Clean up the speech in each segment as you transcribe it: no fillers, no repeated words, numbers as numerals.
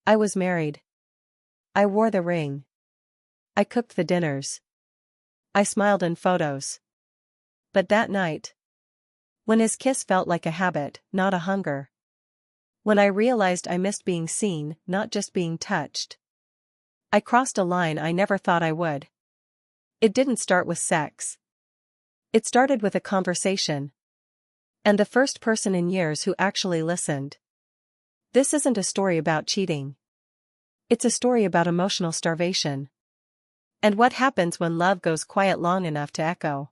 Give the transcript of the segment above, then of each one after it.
I was married. I wore the ring. I cooked the dinners. I smiled in photos. But that night, when his kiss felt like a habit, not a hunger. When I realized I missed being seen, not just being touched. I crossed a line I never thought I would. It didn't start with sex. It started with a conversation. And the first person in years who actually listened. This isn't a story about cheating. It's a story about emotional starvation. And what happens when love goes quiet long enough to echo.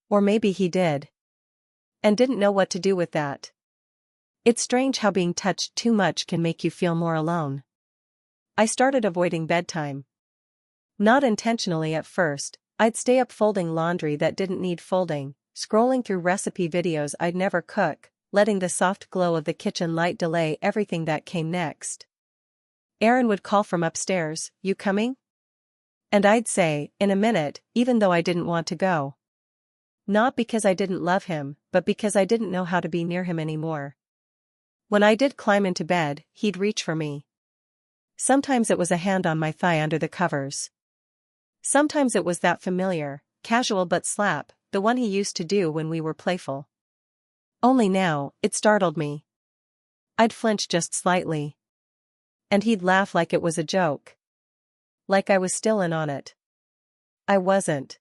Or maybe he did. And didn't know what to do with that. It's strange how being touched too much can make you feel more alone. I started avoiding bedtime. Not intentionally at first, I'd stay up folding laundry that didn't need folding, scrolling through recipe videos I'd never cook, letting the soft glow of the kitchen light delay everything that came next. Aaron would call from upstairs, "You coming?" And I'd say, "In a minute," even though I didn't want to go. Not because I didn't love him, but because I didn't know how to be near him anymore. When I did climb into bed, he'd reach for me. Sometimes it was a hand on my thigh under the covers. Sometimes it was that familiar, casual butt slap, the one he used to do when we were playful. Only now, it startled me. I'd flinch just slightly. And he'd laugh like it was a joke. Like I was still in on it. I wasn't.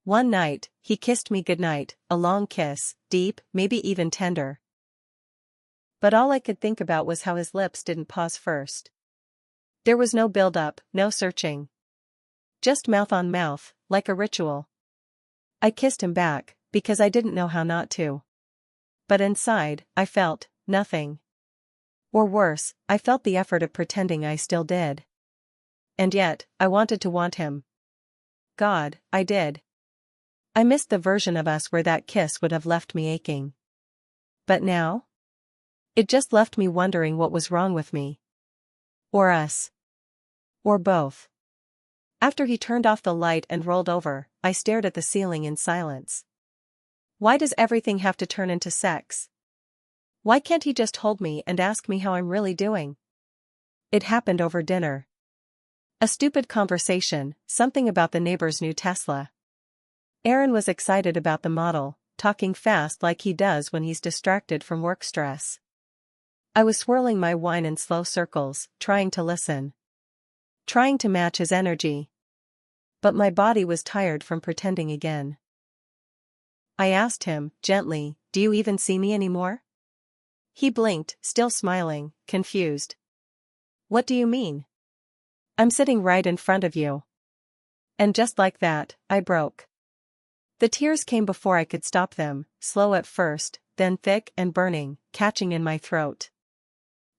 One night, he kissed me goodnight, a long kiss, deep, maybe even tender. But all I could think about was how his lips didn't pause first. There was no build-up, no searching. Just mouth on mouth, like a ritual. I kissed him back, because I didn't know how not to. But inside, I felt nothing. Or worse, I felt the effort of pretending I still did. And yet, I wanted to want him. God, I did. I missed the version of us where that kiss would have left me aching. But now? It just left me wondering what was wrong with me. Or us. Or both. After he turned off the light and rolled over, I stared at the ceiling in silence. Why does everything have to turn into sex? Why can't he just hold me and ask me how I'm really doing? It happened over dinner. A stupid conversation, something about the neighbor's new Tesla. Aaron was excited about the model, talking fast like he does when he's distracted from work stress. I was swirling my wine in slow circles, trying to listen. Trying to match his energy. But my body was tired from pretending again. I asked him, gently, "Do you even see me anymore?" He blinked, still smiling, confused. "What do you mean?" "I'm sitting right in front of you." And just like that, I broke. The tears came before I could stop them, slow at first, then thick and burning, catching in my throat.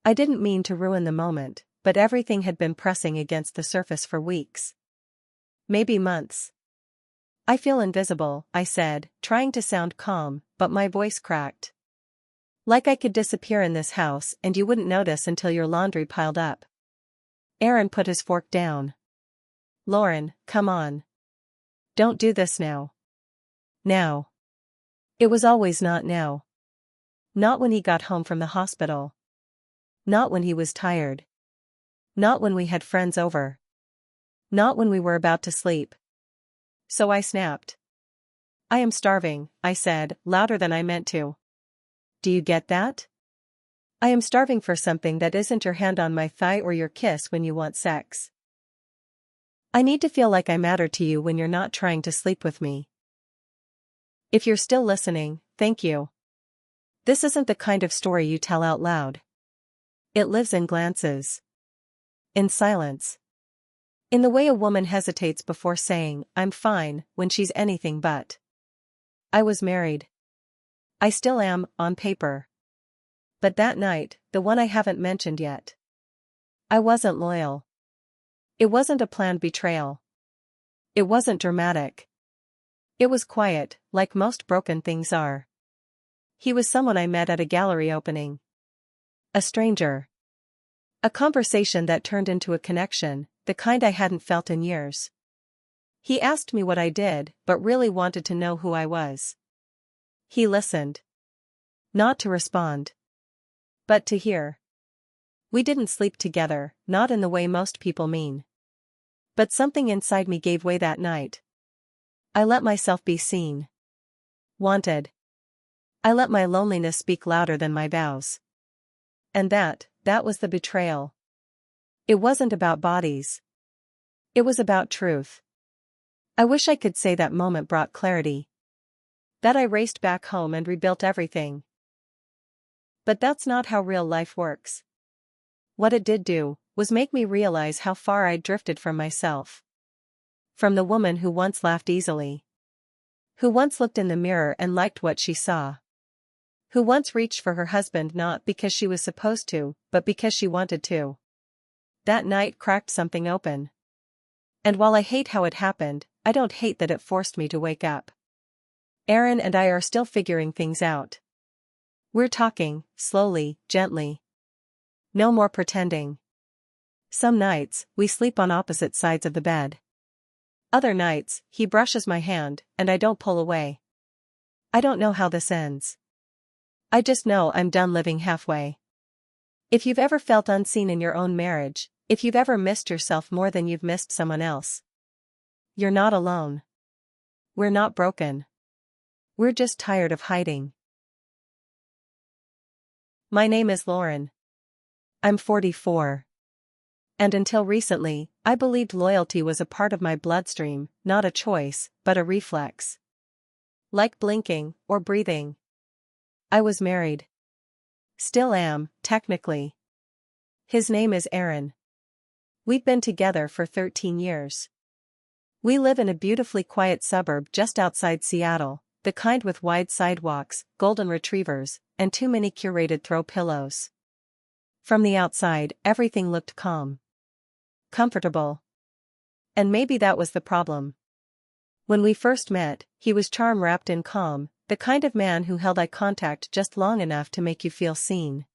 I didn't mean to ruin the moment, but everything had been pressing against the surface for weeks. Maybe months. "I feel invisible," I said, trying to sound calm, but my voice cracked. "Like I could disappear in this house and you wouldn't notice until your laundry piled up." Aaron put his fork down. "Lauren, come on. Don't do this now." Now. It was always not now. Not when he got home from the hospital. Not when he was tired. Not when we had friends over. Not when we were about to sleep. So I snapped. "I am starving," I said, louder than I meant to. "Do you get that? I am starving for something that isn't your hand on my thigh or your kiss when you want sex. I need to feel like I matter to you when you're not trying to sleep with me. If you're still listening, thank you. This isn't the kind of story you tell out loud. It lives in glances. In silence. In the way a woman hesitates before saying, "I'm fine," when she's anything but. I was married. I still am, on paper. But that night, the one I haven't mentioned yet. I wasn't loyal. It wasn't a planned betrayal. It wasn't dramatic. It was quiet, like most broken things are. He was someone I met at a gallery opening. A stranger. A conversation that turned into a connection, the kind I hadn't felt in years. He asked me what I did, but really wanted to know who I was. He listened. Not to respond. But to hear. We didn't sleep together, not in the way most people mean. But something inside me gave way that night. I let myself be seen. Wanted. I let my loneliness speak louder than my vows. And that was the betrayal. It wasn't about bodies. It was about truth. I wish I could say that moment brought clarity. That I raced back home and rebuilt everything. But that's not how real life works. What it did do was make me realize how far I'd drifted from myself. From the woman who once laughed easily. Who once looked in the mirror and liked what she saw. Who once reached for her husband not because she was supposed to, but because she wanted to. That night cracked something open. And while I hate how it happened, I don't hate that it forced me to wake up. Aaron and I are still figuring things out. We're talking, slowly, gently. No more pretending. Some nights, we sleep on opposite sides of the bed. Other nights, he brushes my hand, and I don't pull away. I don't know how this ends. I just know I'm done living halfway. If you've ever felt unseen in your own marriage, if you've ever missed yourself more than you've missed someone else, you're not alone. We're not broken. We're just tired of hiding. My name is Lauren. I'm 44. And until recently, I believed loyalty was a part of my bloodstream, not a choice, but a reflex. Like blinking, or breathing. I was married. Still am, technically. His name is Aaron. We've been together for 13 years. We live in a beautifully quiet suburb just outside Seattle, the kind with wide sidewalks, golden retrievers, and too many curated throw pillows. From the outside, everything looked calm. Comfortable. And maybe that was the problem. When we first met, he was charm wrapped in calm, the kind of man who held eye contact just long enough to make you feel seen.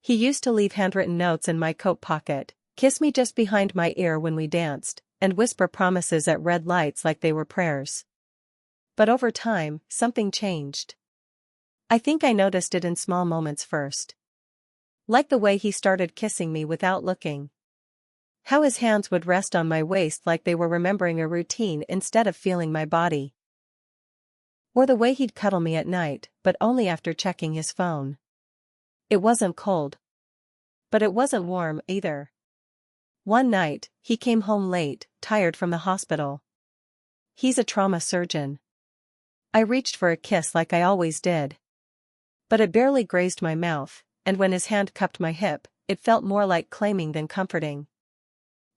He used to leave handwritten notes in my coat pocket, kiss me just behind my ear when we danced, and whisper promises at red lights like they were prayers. But over time, something changed. I think I noticed it in small moments first. Like the way he started kissing me without looking. How his hands would rest on my waist like they were remembering a routine instead of feeling my body. Or the way he'd cuddle me at night, but only after checking his phone. It wasn't cold. But it wasn't warm either. One night, he came home late, tired from the hospital. He's a trauma surgeon. I reached for a kiss like I always did. But it barely grazed my mouth, and when his hand cupped my hip, it felt more like claiming than comforting.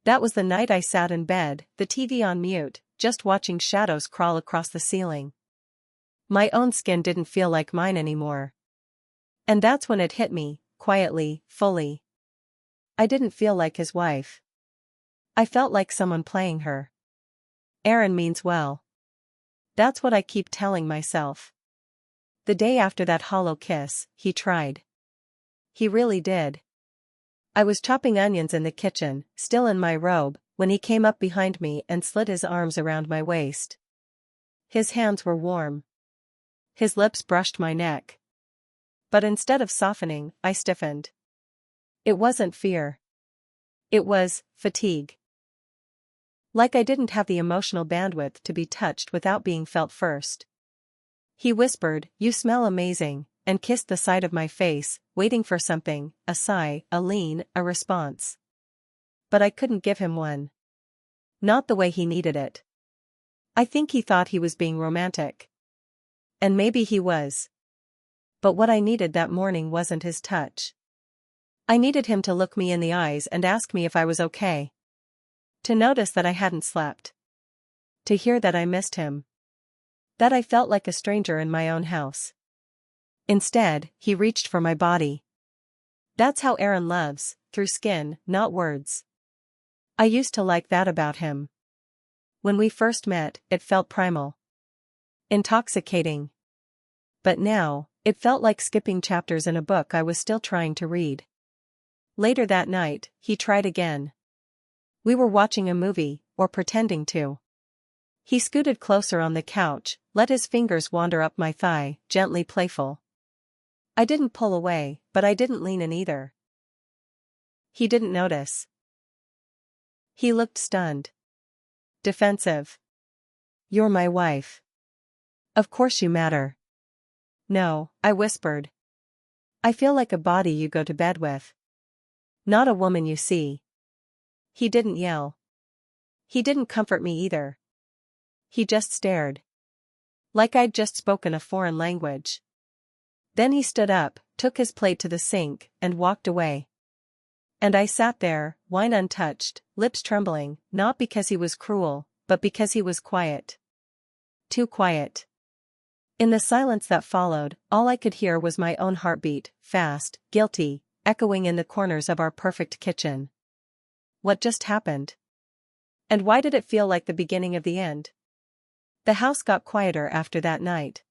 That was the night I sat in bed, the TV on mute, just watching shadows crawl across the ceiling. My own skin didn't feel like mine anymore. And that's when it hit me, quietly, fully. I didn't feel like his wife. I felt like someone playing her. Aaron means well. That's what I keep telling myself. The day after that hollow kiss, he tried. He really did. I was chopping onions in the kitchen, still in my robe, when he came up behind me and slid his arms around my waist. His hands were warm. His lips brushed my neck. But instead of softening, I stiffened. It wasn't fear. It was fatigue. Like I didn't have the emotional bandwidth to be touched without being felt first. He whispered, "You smell amazing," and kissed the side of my face, waiting for something, a sigh, a lean, a response. But I couldn't give him one. Not the way he needed it. I think he thought he was being romantic. And maybe he was. But what I needed that morning wasn't his touch. I needed him to look me in the eyes and ask me if I was okay. To notice that I hadn't slept. To hear that I missed him. That I felt like a stranger in my own house. Instead, he reached for my body. That's how Aaron loves, through skin, not words. I used to like that about him. When we first met, it felt primal. Intoxicating. But now, it felt like skipping chapters in a book I was still trying to read. Later that night, he tried again. We were watching a movie, or pretending to. He scooted closer on the couch, let his fingers wander up my thigh, gently playful. I didn't pull away, but I didn't lean in either. He didn't notice. He looked stunned. Defensive. You're my wife. Of course you matter. No, I whispered. I feel like a body you go to bed with. Not a woman you see. He didn't yell. He didn't comfort me either. He just stared. Like I'd just spoken a foreign language. Then he stood up, took his plate to the sink, and walked away. And I sat there, wine untouched, lips trembling, not because he was cruel, but because he was quiet. Too quiet. In the silence that followed, all I could hear was my own heartbeat, fast, guilty, echoing in the corners of our perfect kitchen. What just happened? And why did it feel like the beginning of the end? The house got quieter after that night.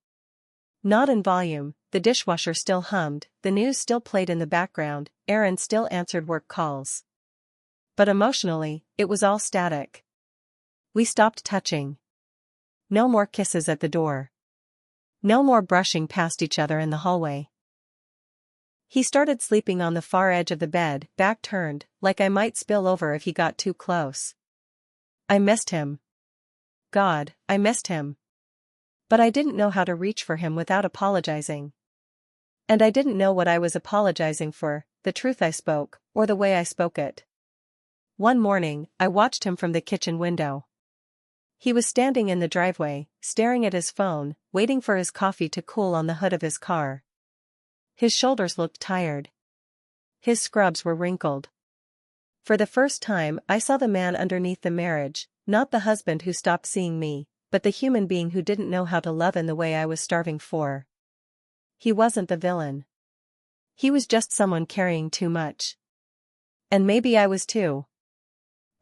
Not in volume, the dishwasher still hummed, the news still played in the background, Aaron still answered work calls. But emotionally, it was all static. We stopped touching. No more kisses at the door. No more brushing past each other in the hallway. He started sleeping on the far edge of the bed, back turned, like I might spill over if he got too close. I missed him. God, I missed him. But I didn't know how to reach for him without apologizing. And I didn't know what I was apologizing for, the truth I spoke, or the way I spoke it. One morning, I watched him from the kitchen window. He was standing in the driveway, staring at his phone, waiting for his coffee to cool on the hood of his car. His shoulders looked tired. His scrubs were wrinkled. For the first time, I saw the man underneath the marriage, not the husband who stopped seeing me, but the human being who didn't know how to love in the way I was starving for. He wasn't the villain. He was just someone carrying too much. And maybe I was too.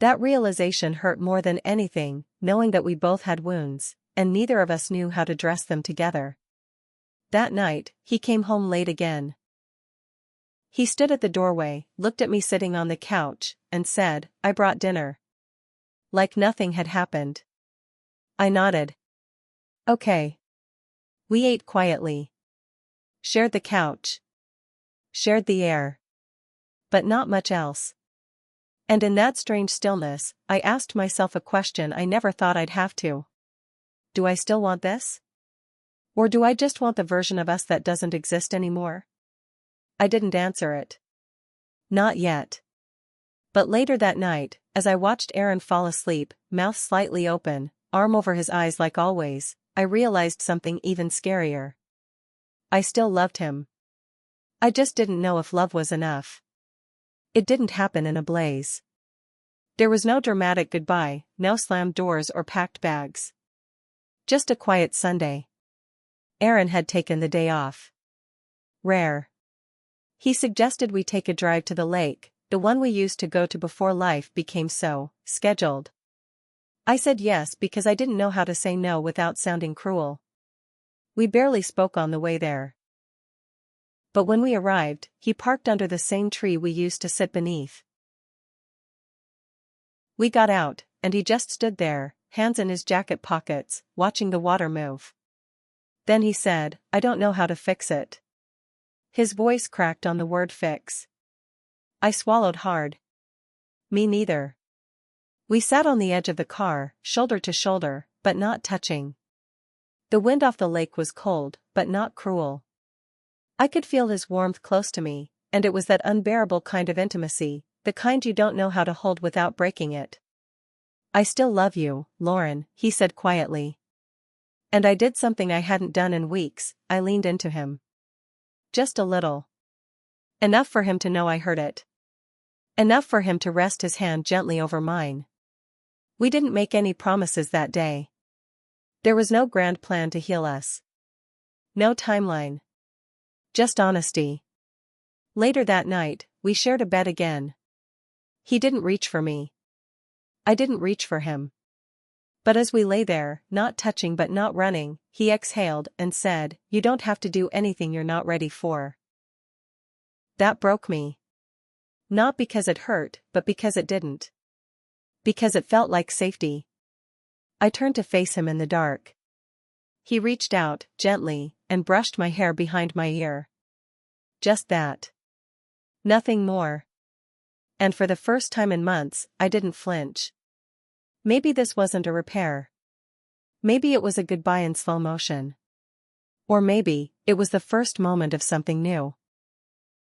That realization hurt more than anything, knowing that we both had wounds, and neither of us knew how to dress them together. That night, he came home late again. He stood at the doorway, looked at me sitting on the couch, and said, "I brought dinner." Like nothing had happened. I nodded. Okay. We ate quietly. Shared the couch. Shared the air. But not much else. And in that strange stillness, I asked myself a question I never thought I'd have to. Do I still want this? Or do I just want the version of us that doesn't exist anymore? I didn't answer it. Not yet. But later that night, as I watched Aaron fall asleep, mouth slightly open, arm over his eyes like always, I realized something even scarier. I still loved him. I just didn't know if love was enough. It didn't happen in a blaze. There was no dramatic goodbye, no slammed doors or packed bags. Just a quiet Sunday. Aaron had taken the day off. Rare. He suggested we take a drive to the lake, the one we used to go to before life became so scheduled. I said yes because I didn't know how to say no without sounding cruel. We barely spoke on the way there. But when we arrived, he parked under the same tree we used to sit beneath. We got out, and he just stood there, hands in his jacket pockets, watching the water move. Then he said, "I don't know how to fix it." His voice cracked on the word fix. I swallowed hard. Me neither. We sat on the edge of the car, shoulder to shoulder, but not touching. The wind off the lake was cold, but not cruel. I could feel his warmth close to me, and it was that unbearable kind of intimacy, the kind you don't know how to hold without breaking it. "I still love you, Lauren," he said quietly. And I did something I hadn't done in weeks, I leaned into him. Just a little. Enough for him to know I heard it. Enough for him to rest his hand gently over mine. We didn't make any promises that day. There was no grand plan to heal us. No timeline. Just honesty. Later that night, we shared a bed again. He didn't reach for me. I didn't reach for him. But as we lay there, not touching but not running, he exhaled and said, "You don't have to do anything you're not ready for." That broke me. Not because it hurt, but because it didn't. Because it felt like safety. I turned to face him in the dark. He reached out, gently, and brushed my hair behind my ear. Just that. Nothing more. And for the first time in months, I didn't flinch. Maybe this wasn't a repair. Maybe it was a goodbye in slow motion. Or maybe, it was the first moment of something new.